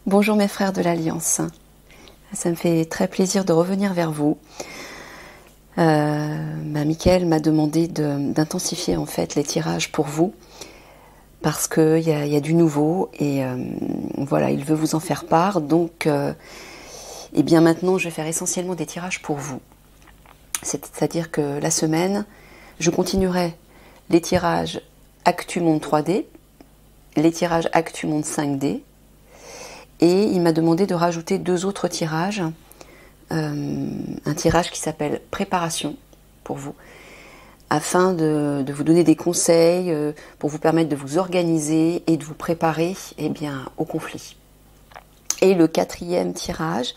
Bonjour mes frères de l'Alliance. Ça me fait très plaisir de revenir vers vous. Mickaël m'a demandé d'intensifier en fait les tirages pour vous parce qu'il y a du nouveau et voilà, il veut vous en faire part. Donc, et bien maintenant, je vais faire essentiellement des tirages pour vous. C'est-à-dire que la semaine, je continuerai les tirages Actu Monde 3D, les tirages Actu Monde 5D. Et il m'a demandé de rajouter 2 autres tirages. Un tirage qui s'appelle Préparation pour vous, afin de vous donner des conseils, pour vous permettre de vous organiser et de vous préparer au conflit. Et le 4e tirage,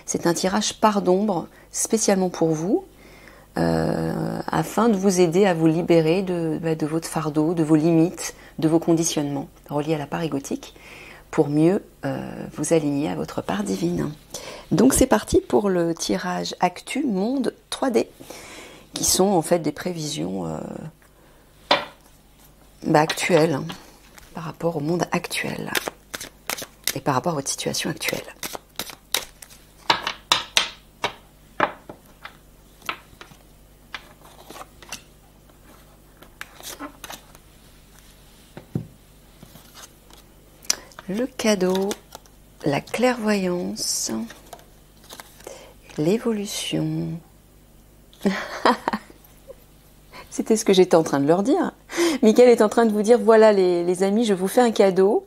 c'est un tirage part d'ombre, spécialement pour vous, afin de vous aider à vous libérer de votre fardeau, de vos limites, de vos conditionnements reliés à la part égotique, pour mieux vous aligner à votre part divine. Donc c'est parti pour le tirage Actu Monde 3D, qui sont en fait des prévisions actuelles, par rapport au monde actuel, et par rapport à votre situation actuelle. Le cadeau, la clairvoyance, l'évolution. C'était ce que j'étais en train de leur dire. Mickaël est en train de vous dire, voilà les amis, je vous fais un cadeau.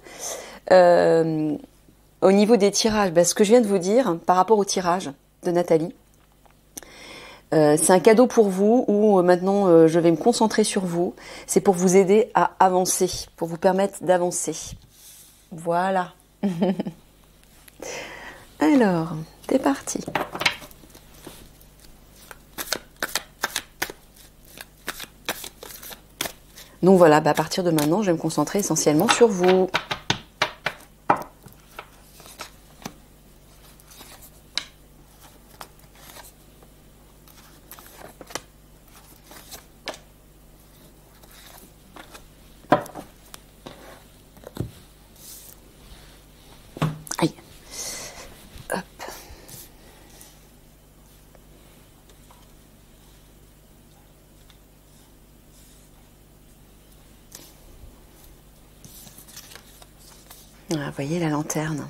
Au niveau des tirages, ce que je viens de vous dire, par rapport au tirage de Nathalie, c'est un cadeau pour vous où maintenant je vais me concentrer sur vous. C'est pour vous aider à avancer, pour vous permettre d'avancer. Voilà. Alors, c'est parti. Donc voilà, à partir de maintenant, je vais me concentrer essentiellement sur vous. Aïe. Hop. Voilà, vous voyez la lanterne.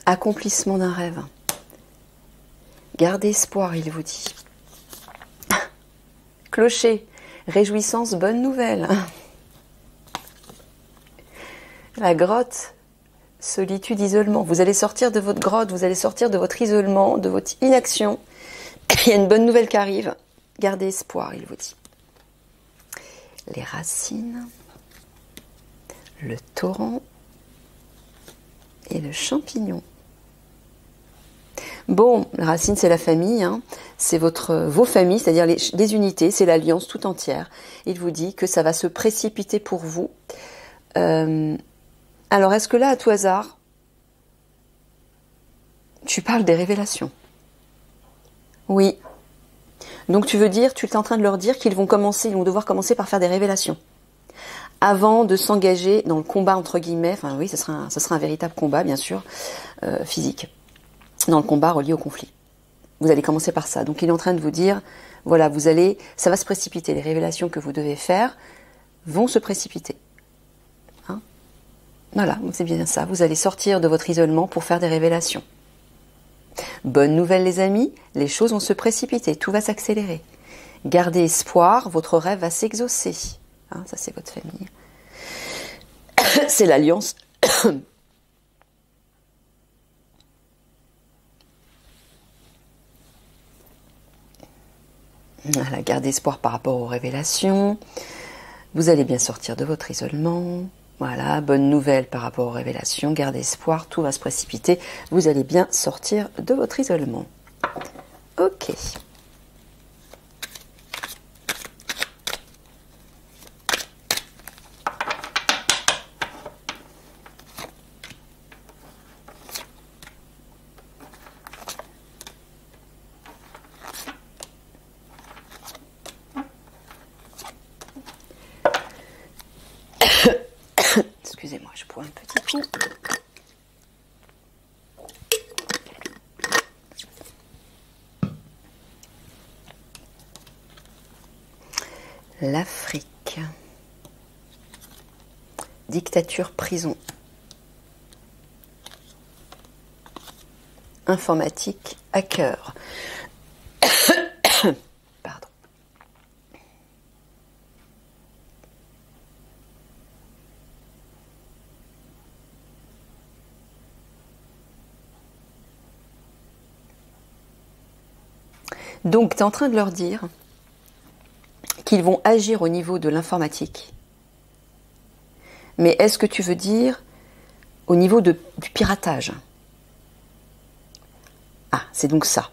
Accomplissement d'un rêve. Gardez espoir, il vous dit. Clocher. Réjouissance, bonne nouvelle. La grotte. Solitude, isolement. Vous allez sortir de votre grotte, vous allez sortir de votre isolement, de votre inaction. Il y a une bonne nouvelle qui arrive. Gardez espoir, il vous dit. Les racines. Le torrent. Et le champignon. Bon, la racine, c'est la famille, hein. C'est vos familles, c'est-à-dire les unités, c'est l'alliance tout entière. Il vous dit que ça va se précipiter pour vous. Alors, est-ce que là, à tout hasard, tu parles des révélations? Oui. Donc, tu veux dire, tu es en train de leur dire qu'ils vont devoir commencer par faire des révélations. Avant de s'engager dans le combat, entre guillemets, enfin oui, ce sera un véritable combat, bien sûr, physique, dans le combat relié au conflit. Vous allez commencer par ça. Donc il est en train de vous dire, voilà, ça va se précipiter. Les révélations que vous devez faire vont se précipiter. Hein? Voilà, c'est bien ça. Vous allez sortir de votre isolement pour faire des révélations. Bonne nouvelle les amis, les choses vont se précipiter, tout va s'accélérer. Gardez espoir, votre rêve va s'exaucer. Hein, ça c'est votre famille. C'est l'alliance. Voilà, gardez espoir par rapport aux révélations. Vous allez bien sortir de votre isolement. Voilà, bonne nouvelle par rapport aux révélations. Gardez espoir, tout va se précipiter. Vous allez bien sortir de votre isolement. Ok. Excusez-moi, je prends un petit coup. L'Afrique. Dictature, prison. Informatique, hacker. Pardon. Donc, tu es en train de leur dire qu'ils vont agir au niveau de l'informatique. Mais est-ce que tu veux dire au niveau du piratage? Ah, c'est donc ça.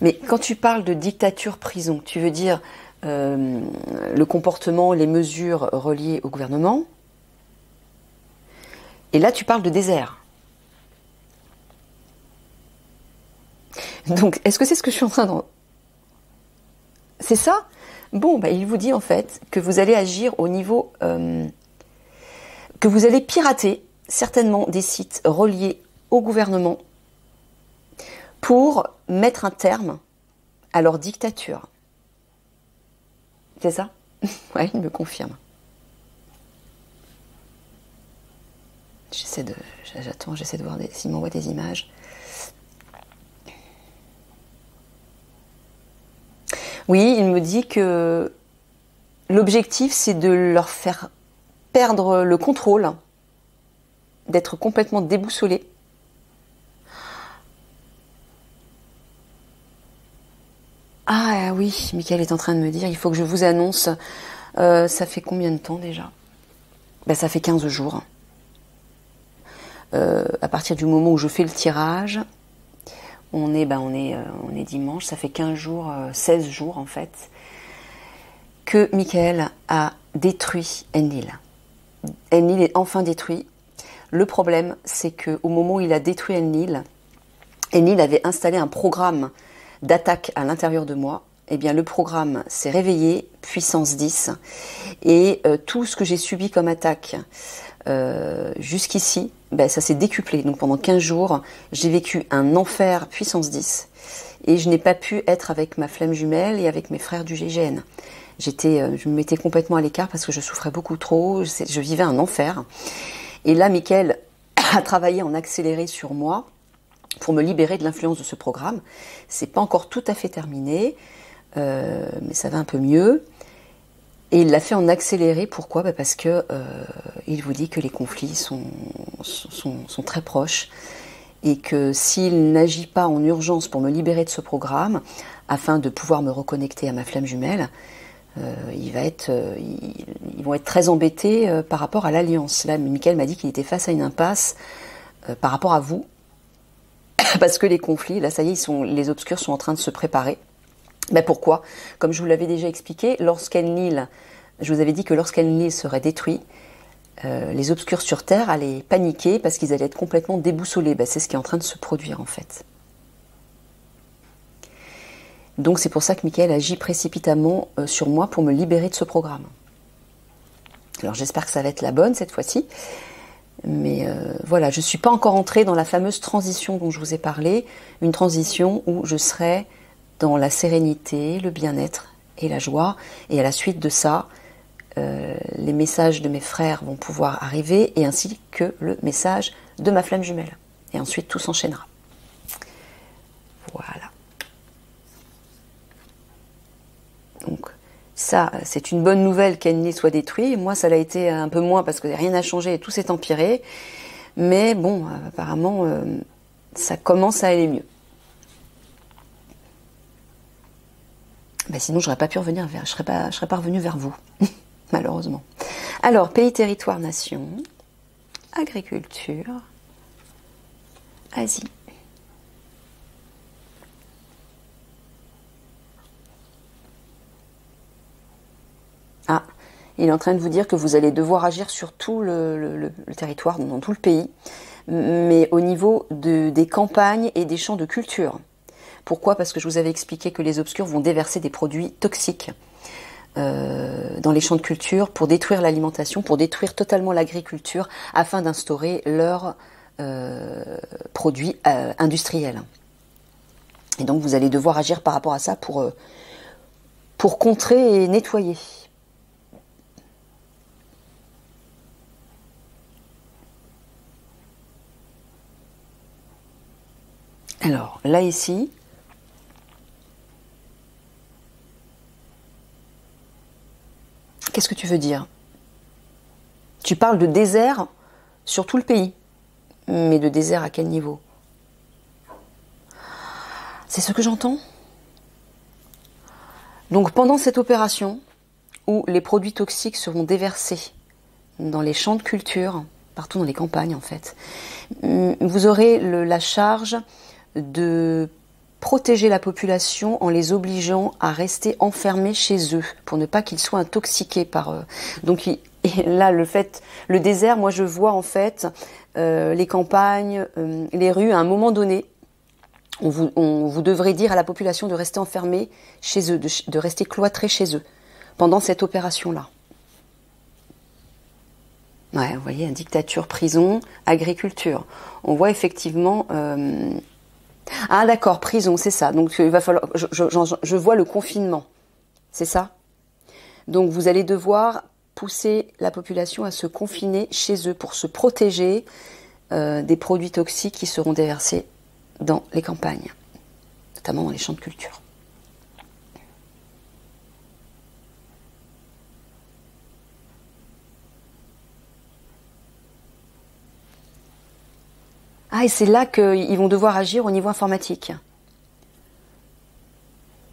Mais quand tu parles de dictature prison, tu veux dire le comportement, les mesures reliées au gouvernement. Et là, tu parles de désert. Donc, est-ce que c'est ce que je suis en train de... C'est ça? Bon, bah, il vous dit en fait que vous allez agir au niveau... que vous allez pirater certainement des sites reliés au gouvernement pour mettre un terme à leur dictature. C'est ça? Ouais, il me confirme. J'attends, j'essaie de voir s'il m'envoie des images. Oui, il me dit que l'objectif, c'est de leur faire perdre le contrôle, d'être complètement déboussolés. Ah oui, Mickaël est en train de me dire, il faut que je vous annonce. Ça fait combien de temps déjà? Ben, ça fait 15 jours. À partir du moment où je fais le tirage, on est dimanche, ça fait 15 jours, 16 jours en fait, que Mickaël a détruit Enlil. Enlil est enfin détruit. Le problème, c'est qu'au moment où il a détruit Enlil, Enlil avait installé un programme d'attaque à l'intérieur de moi. Eh bien, le programme s'est réveillé, puissance 10, et tout ce que j'ai subi comme attaque jusqu'ici, ben, ça s'est décuplé. Donc pendant 15 jours, j'ai vécu un enfer puissance 10, et je n'ai pas pu être avec ma flamme jumelle et avec mes frères du GGN. Je me mettais complètement à l'écart parce que je souffrais beaucoup trop, je vivais un enfer. Et là, Mickaël a travaillé en accéléré sur moi pour me libérer de l'influence de ce programme. C'est pas encore tout à fait terminé, mais ça va un peu mieux. Et il l'a fait en accéléré. Pourquoi? Bah parce que il vous dit que les conflits sont très proches et que s'il n'agit pas en urgence pour me libérer de ce programme, afin de pouvoir me reconnecter à ma flamme jumelle, ils vont être très embêtés par rapport à l'alliance. Là, Mickaël m'a dit qu'il était face à une impasse par rapport à vous. Parce que les conflits, là ça y est, les obscurs sont en train de se préparer. Mais pourquoi? Comme je vous l'avais déjà expliqué, je vous avais dit que lorsqu'Enlil serait détruit, les obscurs sur Terre allaient paniquer parce qu'ils allaient être complètement déboussolés. Ben, c'est ce qui est en train de se produire en fait. Donc c'est pour ça que Mickaël agit précipitamment sur moi pour me libérer de ce programme. Alors j'espère que ça va être la bonne cette fois-ci. Mais voilà, je ne suis pas encore entrée dans la fameuse transition dont je vous ai parlé, une transition où je serai dans la sérénité, le bien-être et la joie. Et à la suite de ça, les messages de mes frères vont pouvoir arriver, et ainsi que le message de ma flamme jumelle. Et ensuite, tout s'enchaînera. Voilà. Donc, ça, c'est une bonne nouvelle qu'Enlil soit détruit. Moi, ça l'a été un peu moins parce que rien n'a changé et tout s'est empiré. Mais bon, apparemment, ça commence à aller mieux. Ben sinon, j'aurais pas pu revenir je serais pas revenue vers vous, malheureusement. Alors, pays, territoire, nation, agriculture, Asie. Ah, il est en train de vous dire que vous allez devoir agir sur tout le territoire, dans tout le pays, mais au niveau des campagnes et des champs de culture. Pourquoi? Parce que je vous avais expliqué que les obscurs vont déverser des produits toxiques dans les champs de culture pour détruire l'alimentation, pour détruire totalement l'agriculture, afin d'instaurer leurs produits industriels. Et donc vous allez devoir agir par rapport à ça pour contrer et nettoyer. Alors, là ici, qu'est-ce que tu veux dire? Tu parles de désert sur tout le pays. Mais de désert à quel niveau? C'est ce que j'entends. Donc pendant cette opération, où les produits toxiques seront déversés dans les champs de culture, partout dans les campagnes en fait, vous aurez la charge de protéger la population en les obligeant à rester enfermés chez eux pour ne pas qu'ils soient intoxiqués par eux. Donc là, le désert, moi je vois en fait les campagnes, les rues. À un moment donné, on vous devrez dire à la population de rester enfermée chez eux, de rester cloîtrés chez eux pendant cette opération-là. Ouais, vous voyez, dictature, prison, agriculture. On voit effectivement. Ah d'accord, prison, c'est ça. Donc il va falloir. Je vois le confinement, c'est ça. Donc vous allez devoir pousser la population à se confiner chez eux pour se protéger des produits toxiques qui seront déversés dans les campagnes, notamment dans les champs de culture. Ah, et c'est là qu'ils vont devoir agir au niveau informatique.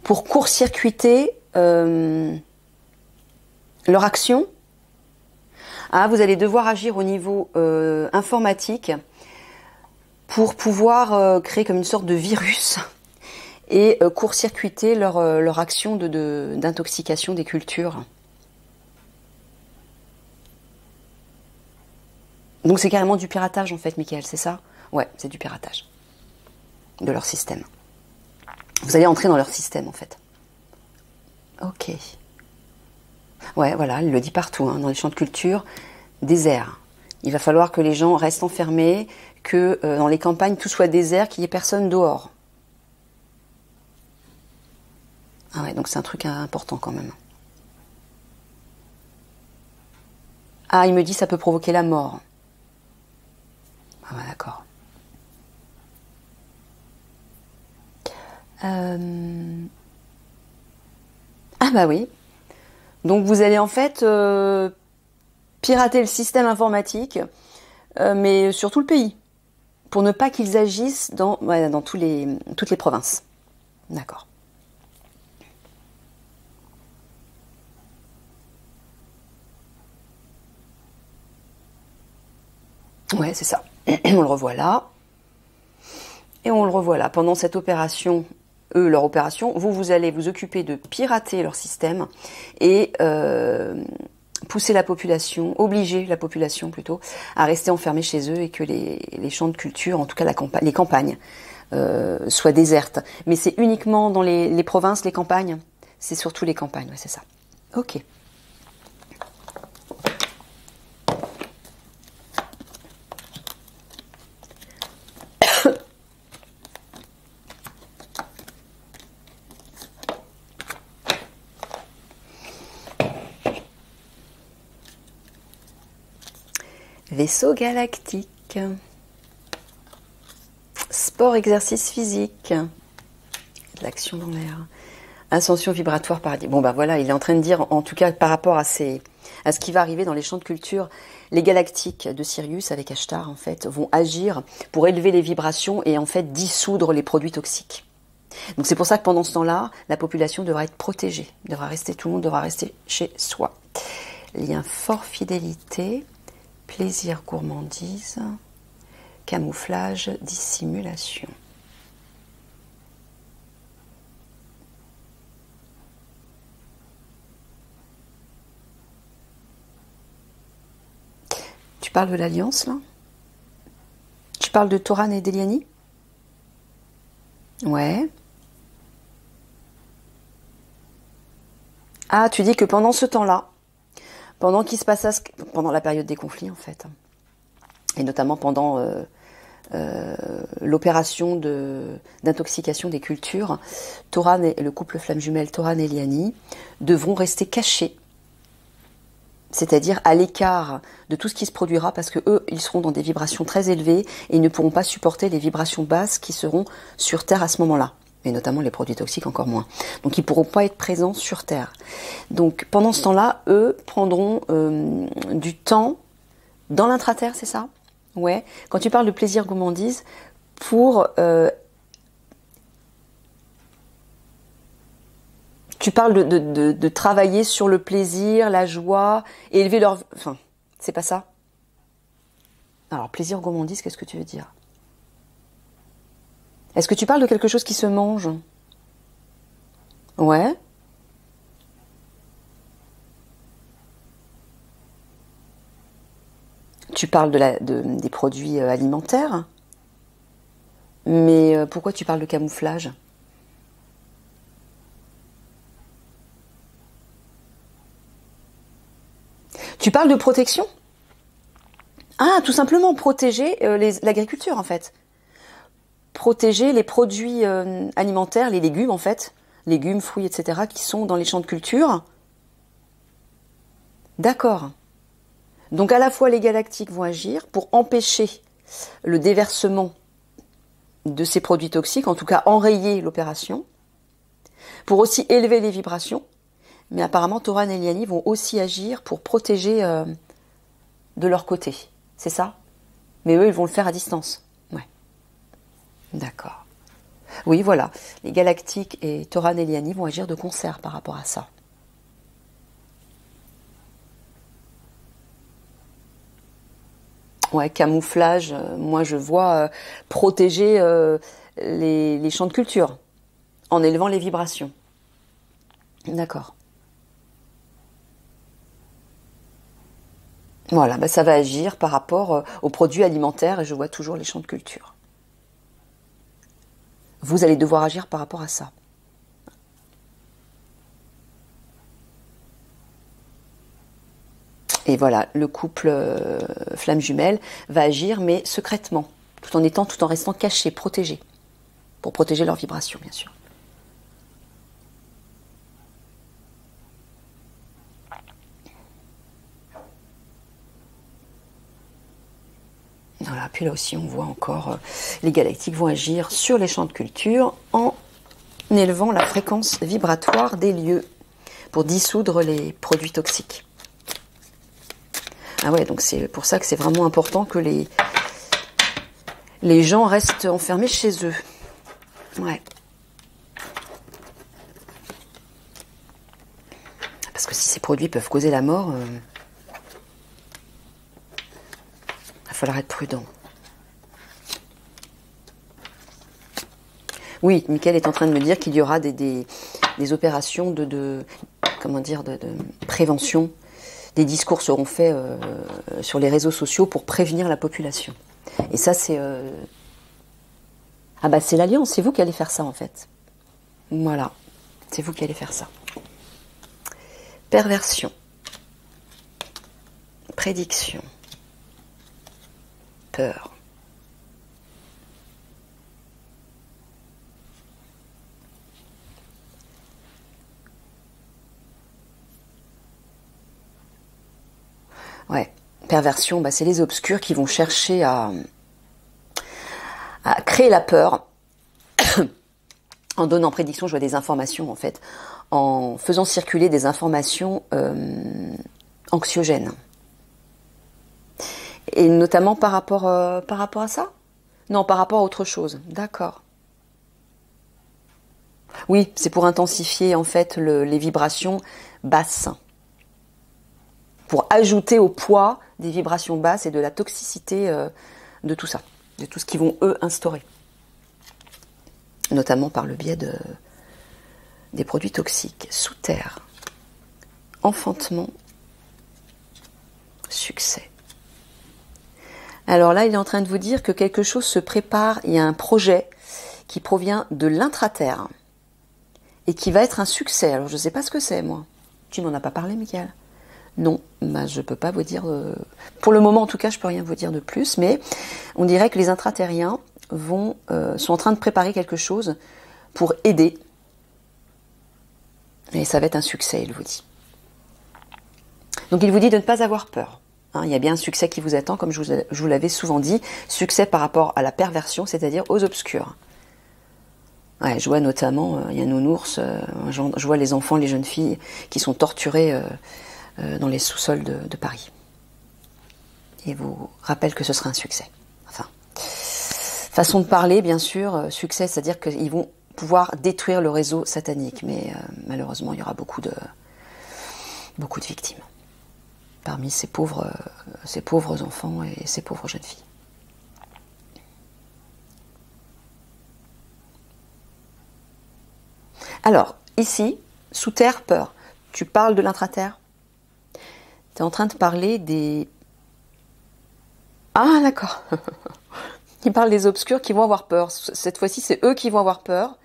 Pour court-circuiter leur action. Ah, vous allez devoir agir au niveau informatique pour pouvoir créer comme une sorte de virus et court-circuiter leur action d'intoxication des cultures. Donc c'est carrément du piratage en fait, Mickaël, c'est ça? Ouais, c'est du piratage de leur système. Vous allez entrer dans leur système en fait. Ok. Ouais, voilà, il le dit partout, hein, dans les champs de culture, désert. Il va falloir que les gens restent enfermés, que dans les campagnes tout soit désert, qu'il n'y ait personne dehors. Ah ouais, donc c'est un truc important quand même. Ah, il me dit ça peut provoquer la mort. Ah ouais, d'accord. Ah bah oui. Donc vous allez en fait pirater le système informatique, mais sur tout le pays, pour ne pas qu'ils agissent dans toutes les provinces. D'accord. Ouais, c'est ça. On le revoit là. Et on le revoit là. Pendant cette opération, leur opération, vous allez vous occuper de pirater leur système et pousser la population, obliger la population plutôt, à rester enfermée chez eux et que les champs de culture, en tout cas les campagnes, soient désertes. Mais c'est uniquement dans les provinces, les campagnes. C'est surtout les campagnes, ouais, c'est ça. Ok. Vaisseau galactique. Sport, exercice physique. De l'action dans l'air. Ascension vibratoire paradis. Bon bah voilà, il est en train de dire, en tout cas par rapport à ce qui va arriver dans les champs de culture, les galactiques de Sirius avec Ashtar en fait vont agir pour élever les vibrations et en fait dissoudre les produits toxiques. Donc c'est pour ça que pendant ce temps-là, la population devra être protégée, tout le monde devra rester chez soi. Lien fort fidélité. Plaisir, gourmandise, camouflage, dissimulation. Tu parles de l'alliance là? Tu parles de Toran et Deliani? Ouais. Ah, tu dis que pendant ce temps-là, pendant qu'il se passe pendant la période des conflits en fait, et notamment pendant l'opération d'intoxication des cultures, Toran et le couple flamme jumelle Toran et Liani devront rester cachés, c'est-à-dire à l'écart de tout ce qui se produira, parce que eux, ils seront dans des vibrations très élevées et ils ne pourront pas supporter les vibrations basses qui seront sur Terre à ce moment-là, et notamment les produits toxiques encore moins. Donc ils ne pourront pas être présents sur Terre. Donc pendant ce temps-là, eux prendront du temps dans l'intraterre, c'est ça? Ouais. Quand tu parles de plaisir gourmandise, pour tu parles de travailler sur le plaisir, la joie, et élever leur... Enfin, c'est pas ça? Alors, plaisir gourmandise, qu'est-ce que tu veux dire? Est-ce que tu parles de quelque chose qui se mange? Ouais. Tu parles des produits alimentaires, mais pourquoi tu parles de camouflage? Tu parles de protection? Ah, tout simplement protéger l'agriculture en fait. Protéger les produits alimentaires, les légumes en fait, légumes, fruits, etc., qui sont dans les champs de culture. D'accord. Donc à la fois les galactiques vont agir pour empêcher le déversement de ces produits toxiques, en tout cas enrayer l'opération, pour aussi élever les vibrations, mais apparemment Toran et Liani vont aussi agir pour protéger de leur côté, c'est ça? Mais eux, ils vont le faire à distance. Ouais. D'accord. Oui, voilà. Les galactiques et Toran et Liani vont agir de concert par rapport à ça. Ouais, camouflage, moi je vois protéger les champs de culture en élevant les vibrations. D'accord. Voilà, bah ça va agir par rapport aux produits alimentaires et je vois toujours les champs de culture. Vous allez devoir agir par rapport à ça. Et voilà, le couple flamme jumelle va agir, mais secrètement, tout en restant caché, protégé, pour protéger leurs vibrations, bien sûr. Voilà, puis là aussi, on voit encore les galactiques vont agir sur les champs de culture en élevant la fréquence vibratoire des lieux pour dissoudre les produits toxiques. Ah ouais, donc c'est pour ça que c'est vraiment important que les gens restent enfermés chez eux. Ouais. Parce que si ces produits peuvent causer la mort, il va falloir être prudent. Oui, Mickaël est en train de me dire qu'il y aura des opérations de prévention. Des discours seront faits sur les réseaux sociaux pour prévenir la population. Et ça, c'est... Ah bah c'est l'Alliance, c'est vous qui allez faire ça en fait. Voilà, c'est vous qui allez faire ça. Perversion. Prédiction. Peur. Ouais, perversion, bah, c'est les obscurs qui vont chercher à créer la peur en donnant prédiction, je vois des informations en fait, en faisant circuler des informations anxiogènes. Et notamment par rapport à ça? Non, par rapport à autre chose. D'accord. Oui, c'est pour intensifier en fait les vibrations basses. Pour ajouter au poids des vibrations basses et de la toxicité de tout ça, de tout ce qu'ils vont eux instaurer. Notamment par le biais des produits toxiques, sous terre, enfantement, succès. Alors là, il est en train de vous dire que quelque chose se prépare, il y a un projet qui provient de l'intraterre et qui va être un succès. Alors je ne sais pas ce que c'est, moi. Tu m'en as pas parlé, Michael? Non, bah, je peux pas vous dire... Pour le moment, en tout cas, je peux rien vous dire de plus, mais on dirait que les intraterriens sont en train de préparer quelque chose pour aider. Et ça va être un succès, il vous dit. Donc il vous dit de ne pas avoir peur. Hein, il y a bien un succès qui vous attend, comme je vous l'avais souvent dit. Succès par rapport à la perversion, c'est-à-dire aux obscurs. Ouais, je vois notamment, il y a un nounours, je vois les enfants, les jeunes filles qui sont torturés dans les sous-sols de Paris. Et vous rappelle que ce sera un succès. Enfin, façon de parler, bien sûr, succès, c'est-à-dire qu'ils vont pouvoir détruire le réseau satanique. Mais malheureusement, il y aura beaucoup de victimes parmi ces pauvres enfants et ces pauvres jeunes filles. Alors, ici, sous terre, peur. Tu parles de l'intraterre. Tu es en train de parler des... Ah, d'accord. Il parle des obscurs qui vont avoir peur. Cette fois-ci, c'est eux qui vont avoir peur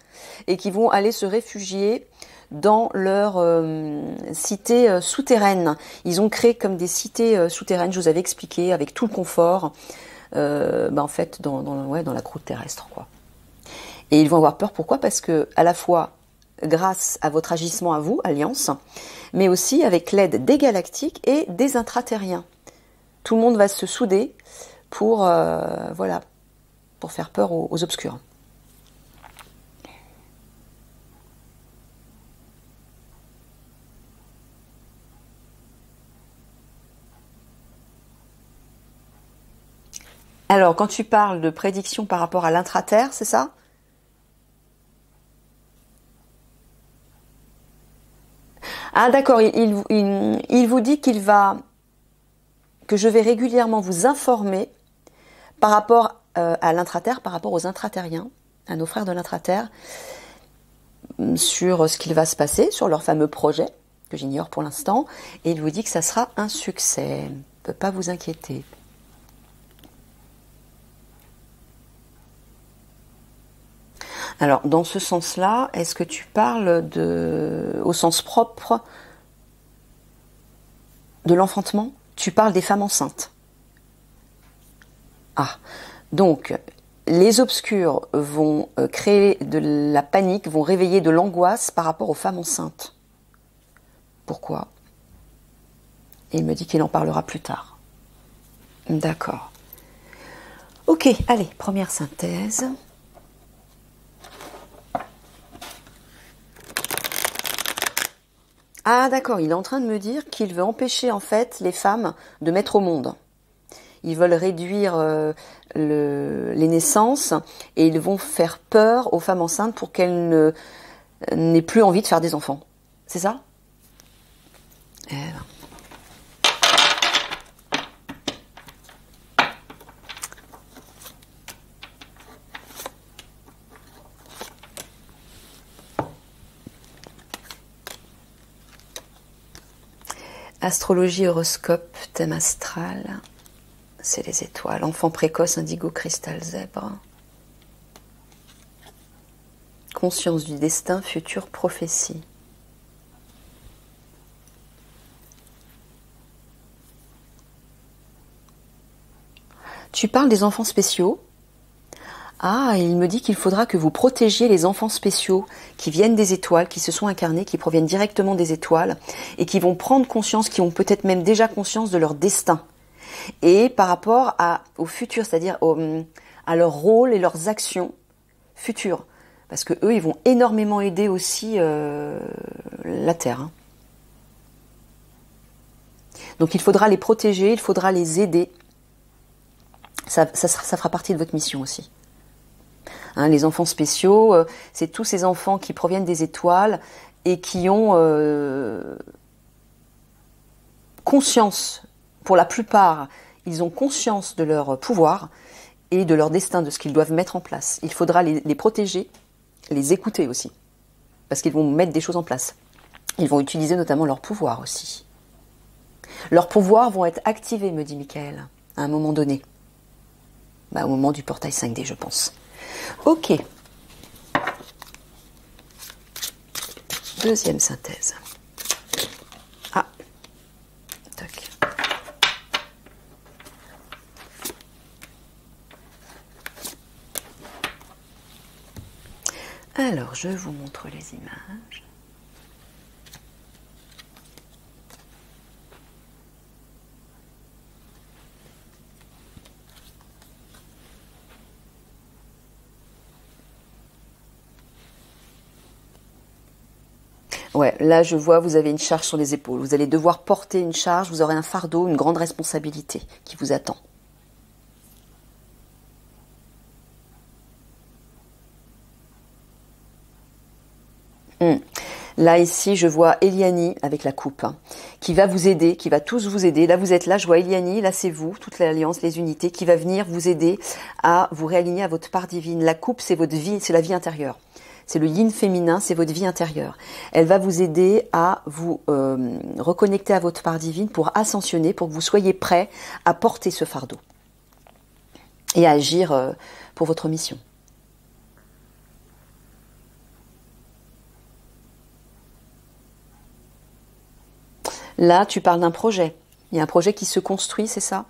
et qui vont aller se réfugier dans leur cité souterraine. Ils ont créé comme des cités souterraines, je vous avais expliqué, avec tout le confort, en fait, dans la croûte terrestre, quoi. Et ils vont avoir peur, pourquoi? Parce que, à la fois, grâce à votre agissement à vous, Alliance, mais aussi avec l'aide des galactiques et des intraterriens. Tout le monde va se souder pour faire peur aux obscurs. Alors, quand tu parles de prédiction par rapport à l'intraterre, c'est ça? Ah d'accord, il vous dit que je vais régulièrement vous informer par rapport à l'intraterre, par rapport aux intraterriens, à nos frères de l'intraterre, sur ce qu'il va se passer, sur leur fameux projet, que j'ignore pour l'instant, et il vous dit que ça sera un succès. Ne peut pas vous inquiéter. Alors, dans ce sens-là, est-ce que tu parles au sens propre de l'enfantement? Tu parles des femmes enceintes. Ah, donc, les obscurs vont créer de la panique, vont réveiller de l'angoisse par rapport aux femmes enceintes. Pourquoi? Et il me dit qu'il en parlera plus tard. D'accord. Ok, allez, première synthèse. Ah d'accord, il est en train de me dire qu'il veut empêcher en fait les femmes de mettre au monde. Ils veulent réduire les naissances et ils vont faire peur aux femmes enceintes pour qu'elles n'aient plus envie de faire des enfants. C'est ça? Eh ben. Astrologie, horoscope, thème astral, c'est les étoiles. Enfant précoce, indigo, cristal, zèbre. Conscience du destin, future prophétie. Tu parles des enfants spéciaux. Ah, il me dit qu'il faudra que vous protégiez les enfants spéciaux qui viennent des étoiles, qui se sont incarnés, qui proviennent directement des étoiles et qui vont prendre conscience, qui ont peut-être même déjà conscience de leur destin. Et par rapport au futur, c'est-à-dire à leur rôle et leurs actions futures. Parce que eux, ils vont énormément aider aussi la Terre. Hein. Donc il faudra les protéger, il faudra les aider. Ça fera partie de votre mission aussi. Hein, les enfants spéciaux, c'est tous ces enfants qui proviennent des étoiles et qui ont conscience, pour la plupart, ils ont conscience de leur pouvoir et de leur destin, de ce qu'ils doivent mettre en place. Il faudra les protéger, les écouter aussi, parce qu'ils vont mettre des choses en place. Ils vont utiliser notamment leur pouvoir aussi. Leurs pouvoirs vont être activés, me dit Michael, à un moment donné. Au moment du portail 5D, je pense. Ok. Deuxième synthèse. Alors, je vous montre les images. Ouais, là je vois, vous avez une charge sur les épaules. Vous allez devoir porter une charge, vous aurez un fardeau, une grande responsabilité qui vous attend. Là, ici, je vois Eliani avec la coupe, hein, qui va vous aider, qui va tous vous aider. Là, vous êtes là, je vois Eliani, là, c'est vous, toute l'alliance, les unités, qui va venir vous aider à vous réaligner à votre part divine. La coupe, c'est votre vie, c'est la vie intérieure. C'est le yin féminin, c'est votre vie intérieure. Elle va vous aider à vous reconnecter à votre part divine pour ascensionner, pour que vous soyez prêt à porter ce fardeau et à agir pour votre mission. Là, tu parles d'un projet. Il y a un projet qui se construit, c'est ça?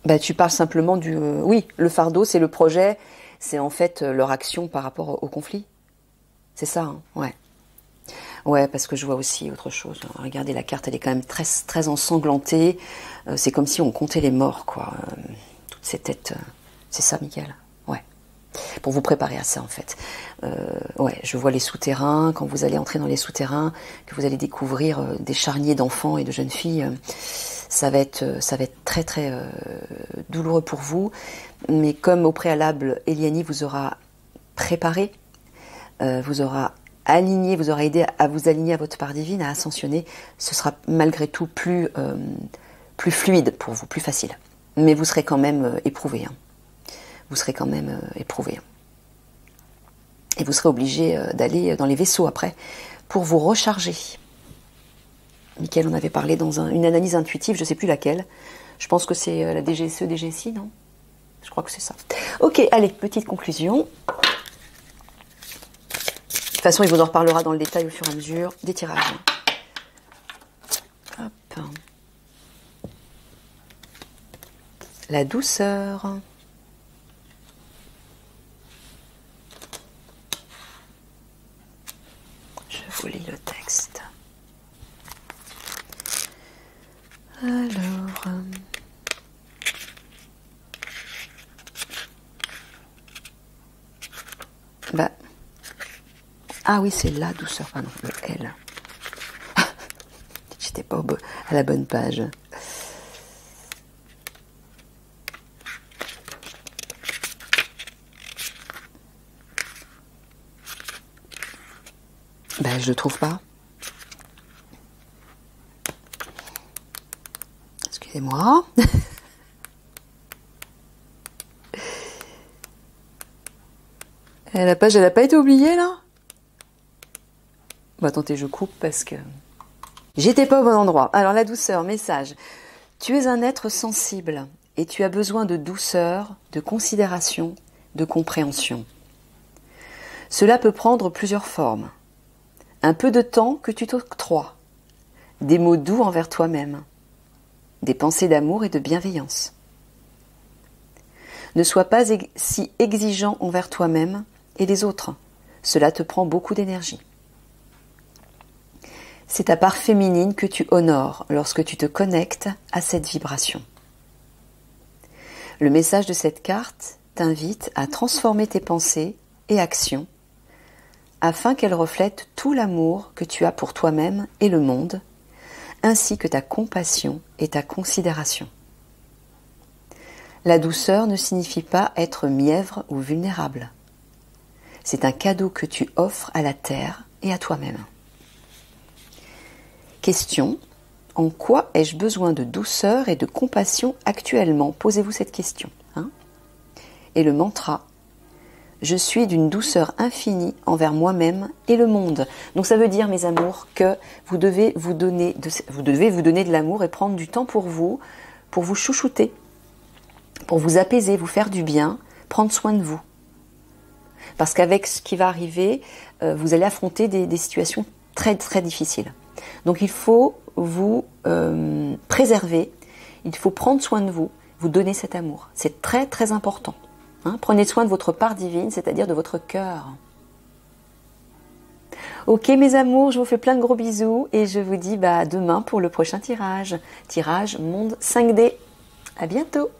Bah, tu parles simplement du... oui, le fardeau, c'est le projet, c'est en fait leur action par rapport au conflit. C'est ça, hein, ouais. Ouais, parce que je vois aussi autre chose. Regardez, la carte, elle est quand même très, très ensanglantée. C'est comme si on comptait les morts, quoi. Toutes ces têtes... c'est ça, Mickaël? Ouais. Pour vous préparer à ça, en fait. Ouais, je vois les souterrains. Quand vous allez entrer dans les souterrains, que vous allez découvrir des charniers d'enfants et de jeunes filles, ça va être très, très douloureux pour vous. Mais comme au préalable, Eliani vous aura préparé, vous aura aligné, vous aura aidé à vous aligner à votre part divine, à ascensionner, ce sera malgré tout plus fluide pour vous, plus facile. Mais vous serez quand même éprouvé. Hein. Vous serez quand même éprouvé. Et vous serez obligé d'aller dans les vaisseaux après pour vous recharger. Mickaël en avait parlé dans une analyse intuitive, je ne sais plus laquelle. Je pense que c'est la DGSE, DGSI, non? Je crois que c'est ça. Ok, allez, petite conclusion. De toute façon, il vous en reparlera dans le détail au fur et à mesure des tirages. Hop. La douceur. Je vous lis le texte. Alors... bah... Ah oui, c'est la douceur, pardon, le L. J'étais pas à la bonne page. Ben, je le trouve pas. Excusez-moi. La page, elle n'a pas été oubliée, là? Bon, attendez, je coupe parce que... J'étais pas au bon endroit. Alors, la douceur, message. Tu es un être sensible et tu as besoin de douceur, de considération, de compréhension. Cela peut prendre plusieurs formes. Un peu de temps que tu t'octroies. Des mots doux envers toi-même. Des pensées d'amour et de bienveillance. Ne sois pas si exigeant envers toi-même et les autres. Cela te prend beaucoup d'énergie. C'est ta part féminine que tu honores lorsque tu te connectes à cette vibration. Le message de cette carte t'invite à transformer tes pensées et actions afin qu'elles reflètent tout l'amour que tu as pour toi-même et le monde, ainsi que ta compassion et ta considération. La douceur ne signifie pas être mièvre ou vulnérable. C'est un cadeau que tu offres à la terre et à toi-même. Question. En quoi ai-je besoin de douceur et de compassion actuellement? Posez-vous cette question. Hein? Et le mantra. Je suis d'une douceur infinie envers moi-même et le monde. Donc ça veut dire, mes amours, que vous devez vous donner de l'amour et prendre du temps pour vous chouchouter, pour vous apaiser, vous faire du bien, prendre soin de vous. Parce qu'avec ce qui va arriver, vous allez affronter des situations très, très difficiles. Donc il faut vous préserver, Il faut prendre soin de vous, vous donner cet amour. C'est très très important. Hein. Prenez soin de votre part divine, c'est-à-dire de votre cœur. Ok mes amours, je vous fais plein de gros bisous et je vous dis demain pour le prochain tirage. Tirage Monde 5D. À bientôt.